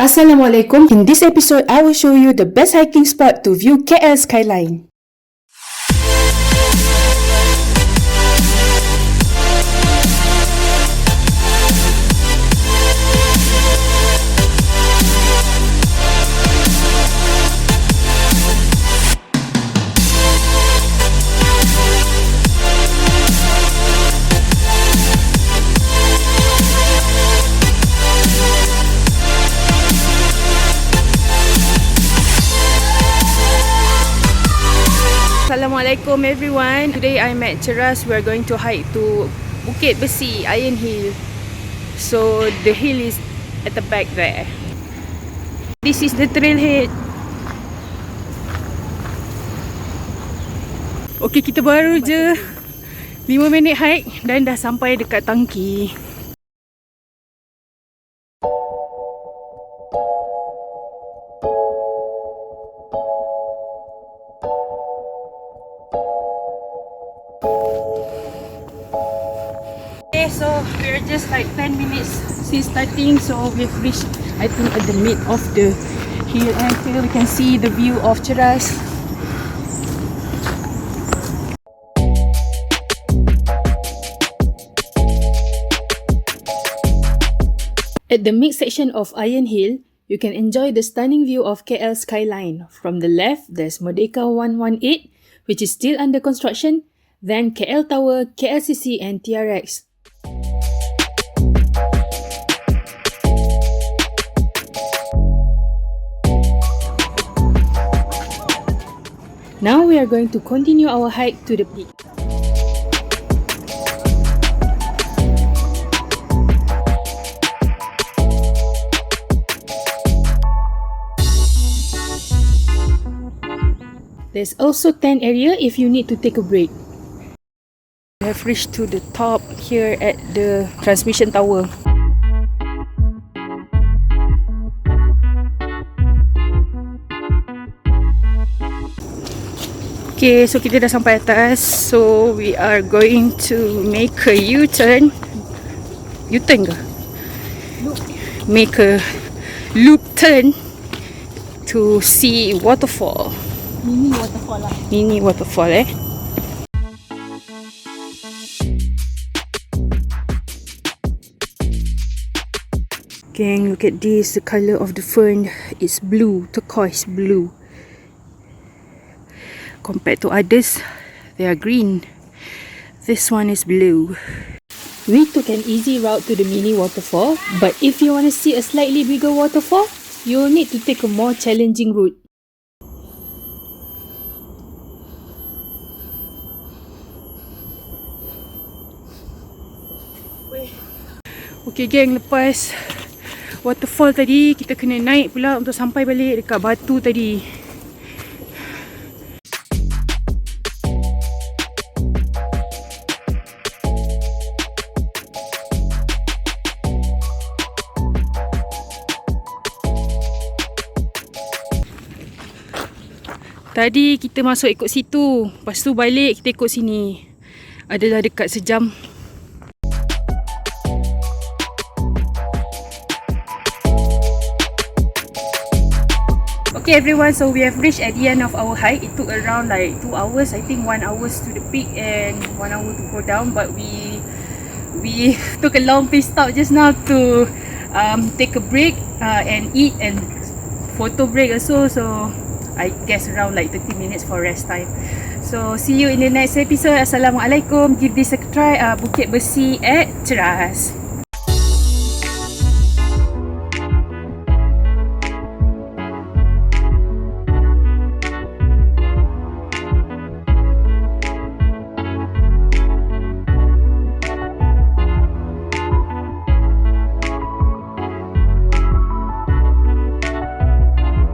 Assalamualaikum. In this episode, I will show you the best hiking spot to view KL Skyline. Assalamualaikum everyone. Today I'm at Cheras. We are going to hike to Bukit Besi, ironhill. So the hill is at the back there. This is the trailhead. Okay, kita baru je 5 minit hike dan dah sampai dekat tangki. So we're just like 10 minutes since starting, so we've reached, I think, at the mid of the hill, and here we can see the view of Cheras. At the mid-section of Iron Hill, you can enjoy the stunning view of KL Skyline. From the left, there's Merdeka 118, which is still under construction, then KL Tower, KLCC and TRX. Now we are going to continue our hike to the peak. There's also tent area if you need to take a break. We have reached to the top here at the transmission tower. Okay, so kita dah sampai atas. So we are going to make a U-turn. U-turn ke? Make a loop turn to see waterfall. Mini waterfall lah. Mini waterfall Gang, look at this. The color of the fern is blue, turquoise blue. Compared to others, they are green. This one is blue. We took an easy route to the mini waterfall, but if you want to see a slightly bigger waterfall, you will need to take a more challenging route. Okay geng, lepas waterfall tadi, kita kena naik pula untuk sampai balik dekat batu tadi. Tadi kita masuk ikut situ, lepas tu balik kita ikut sini. Adalah dekat sejam. Okay everyone, so we have reached at the end of our hike. It took around like 2 hours. I think 1 hour to the peak and 1 hour to go down. But we took a long pit stop just now to take a break and eat and photo break also. So I guess around like 30 minutes for rest time. So see you in the next episode. Assalamualaikum. Give this a try. Bukit Besi at Cheras.